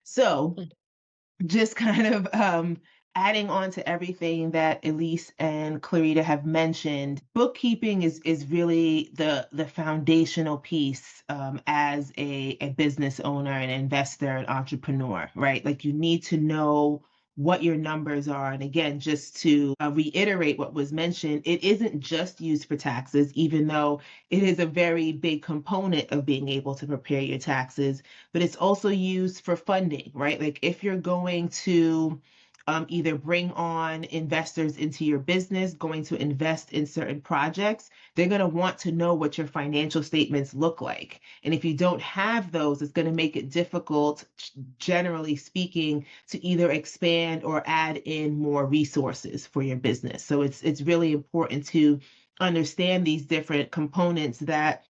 So Mm. just kind of adding on to everything that Ylyss and Clarita have mentioned, bookkeeping is really the foundational piece as a business owner, an investor, an entrepreneur, right? Like you need to know what your numbers are. And again, just to reiterate what was mentioned, it isn't just used for taxes, even though it is a very big component of being able to prepare your taxes, but it's also used for funding, right? Like if you're going to either bring on investors into your business, going to invest in certain projects, they're going to want to know what your financial statements look like. And if you don't have those, it's going to make it difficult, generally speaking, to either expand or add in more resources for your business. So it's really important to understand these different components that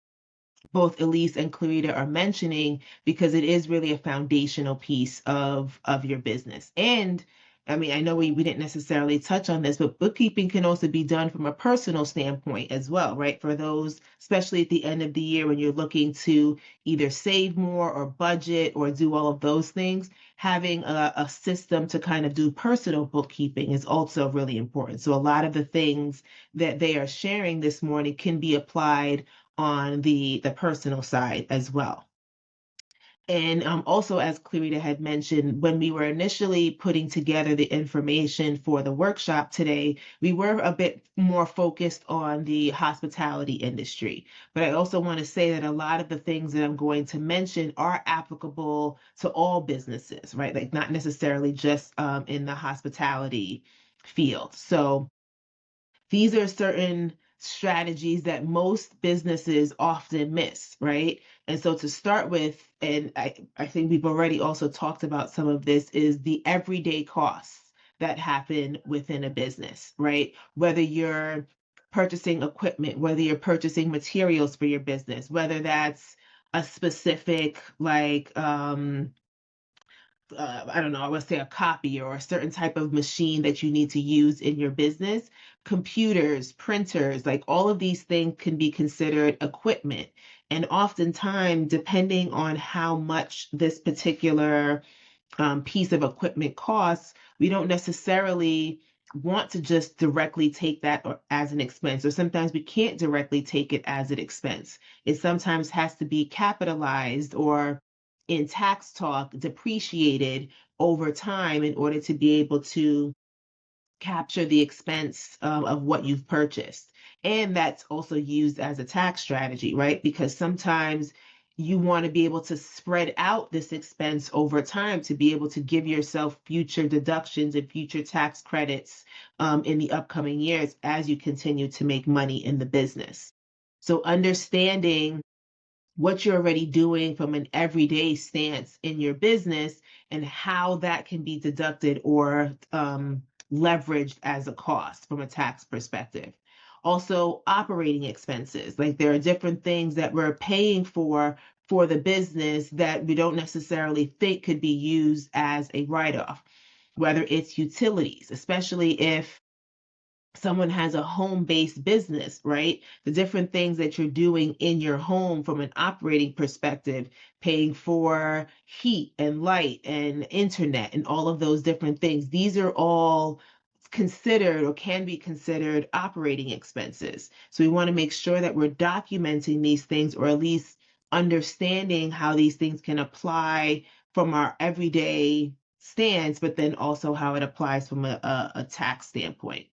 both Ylyss and Clarita are mentioning, because it is really a foundational piece of your business. And I mean, I know we didn't necessarily touch on this, but bookkeeping can also be done from a personal standpoint as well, right? For those, especially at the end of the year when you're looking to either save more or budget or do all of those things, having a system to kind of do personal bookkeeping is also really important. So a lot of the things that they are sharing this morning can be applied on the personal side as well. And also, as Clarita had mentioned, when we were initially putting together the information for the workshop today, we were a bit more focused on the hospitality industry. But I also want to say that a lot of the things that I'm going to mention are applicable to all businesses, right? Like not necessarily just in the hospitality field. So these are certain strategies that most businesses often miss, right? And so to start with, and I think we've already also talked about some of this, is the everyday costs that happen within a business, right? Whether you're purchasing equipment, whether you're purchasing materials for your business, whether that's a specific I don't know, I would say a copy or a certain type of machine that you need to use in your business, computers, printers, like all of these things can be considered equipment. And oftentimes, depending on how much this particular piece of equipment costs, we don't necessarily want to just directly take that as an expense, or sometimes we can't directly take it as an expense. It sometimes has to be capitalized or in tax talk depreciated over time in order to be able to capture the expense of what you've purchased. And that's also used as a tax strategy, right? Because sometimes you want to be able to spread out this expense over time to be able to give yourself future deductions and future tax credits in the upcoming years as you continue to make money in the business. So understanding what you're already doing from an everyday stance in your business and how that can be deducted or leveraged as a cost from a tax perspective. Also, operating expenses. Like there are different things that we're paying for the business that we don't necessarily think could be used as a write off, whether it's utilities, especially if someone has a home-based business, right? The different things that you're doing in your home from an operating perspective, paying for heat and light and internet and all of those different things. These are all considered or can be considered operating expenses. So we want to make sure that we're documenting these things, or at least understanding how these things can apply from our everyday stance, but then also how it applies from a tax standpoint.